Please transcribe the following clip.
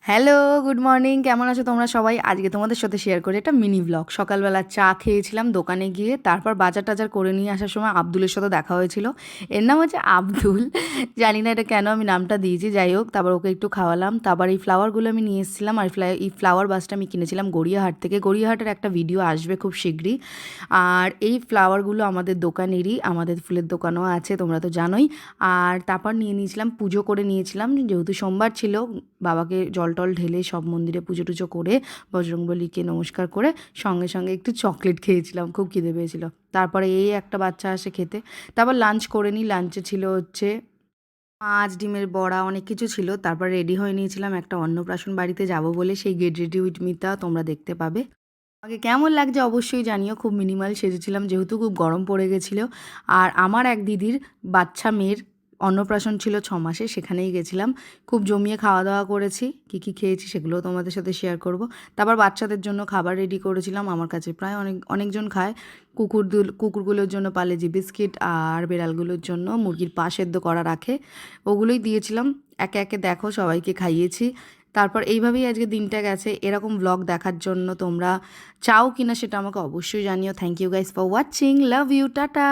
Hello, good morning. কেমন আছো তোমরা সবাই? আজকে তোমাদের সাথে শেয়ার করি একটা মিনি ব্লগ। সকালবেলা চা খেয়েছিলাম দোকানে গিয়ে, তারপর বাজার টাজার করে নিয়ে আসার সময় আব্দুলের সাথে দেখা হয়েছিল। এর নাম হচ্ছে আব্দুল। জানি না এটা কেন আমি নামটা দিয়েছি, যাই হোক। তারপর ওকে একটু খাওয়ালাম। তারপর এই ফ্লাওয়ারগুলো আমি নিয়ে এসেছিলাম, আর এই ফ্লাওয়ার বাসটা আমি কিনেছিলাম গড়িয়াহাট থেকে। গড়িয়াহাটের একটা ভিডিও আসবে খুব শীঘ্রই। আর এই ফ্লাওয়ারগুলো আমাদের দোকানেরই, আমাদের ফুলের দোকানও আছে, তোমরা তো জানোই। আর তারপর নিয়ে নিয়েছিলাম, পুজো করে নিয়েছিলাম, যেহেতু সোমবার ছিল। বাবাকে জল টল ঢেলে সব মন্দিরে পুজো টুজো করে বজরংবলীকে নমস্কার করে সঙ্গে সঙ্গে একটু চকলেট খেয়েছিলাম, খুব খিদে পেয়েছিল। তারপরে এই একটা বাচ্চা আসে খেতে। তারপর লাঞ্চ করে নিই। লাঞ্চে ছিল হচ্ছে মাছ, ডিমের বড়া, অনেক কিছু ছিল। তারপর রেডি হয়ে নিয়েছিলাম একটা অন্নপ্রাশন বাড়িতে যাব বলে, সেই গেট রেডি উইথ মিটা তোমরা দেখতে পাবে। আমাকে কেমন লাগছে অবশ্যই জানিও। খুব মিনিমাল সেজেছিলাম যেহেতু খুব গরম পড়ে গেছিলো। আর আমার এক দিদির বাচ্চা মেয়ের অন্নপ্রাশন ছিল 6 মাসে, সেখানেই গেছিলাম। খুব জমিয়ে খাওয়া দাওয়া করেছি। কী কী খেয়েছি সেগুলোও তোমাদের সাথে শেয়ার করব। তারপর বাচ্চাদের জন্য খাবার রেডি করেছিলাম। আমার কাছে প্রায় অনেকজন খায়। কুকুরগুলোর জন্য পার্লেজি বিস্কিট, আর বেড়ালগুলোর জন্য মুরগির পা সেদ্ধ করা রাখে, ওগুলোই দিয়েছিলাম। একে একে দেখো সবাইকে খাইয়েছি। তারপর এইভাবেই আজকে দিনটা গেছে। এরকম ব্লগ দেখার জন্য তোমরা চাও কিনা সেটা আমাকে অবশ্যই জানিও। Thank you guys for watching, love you, tata.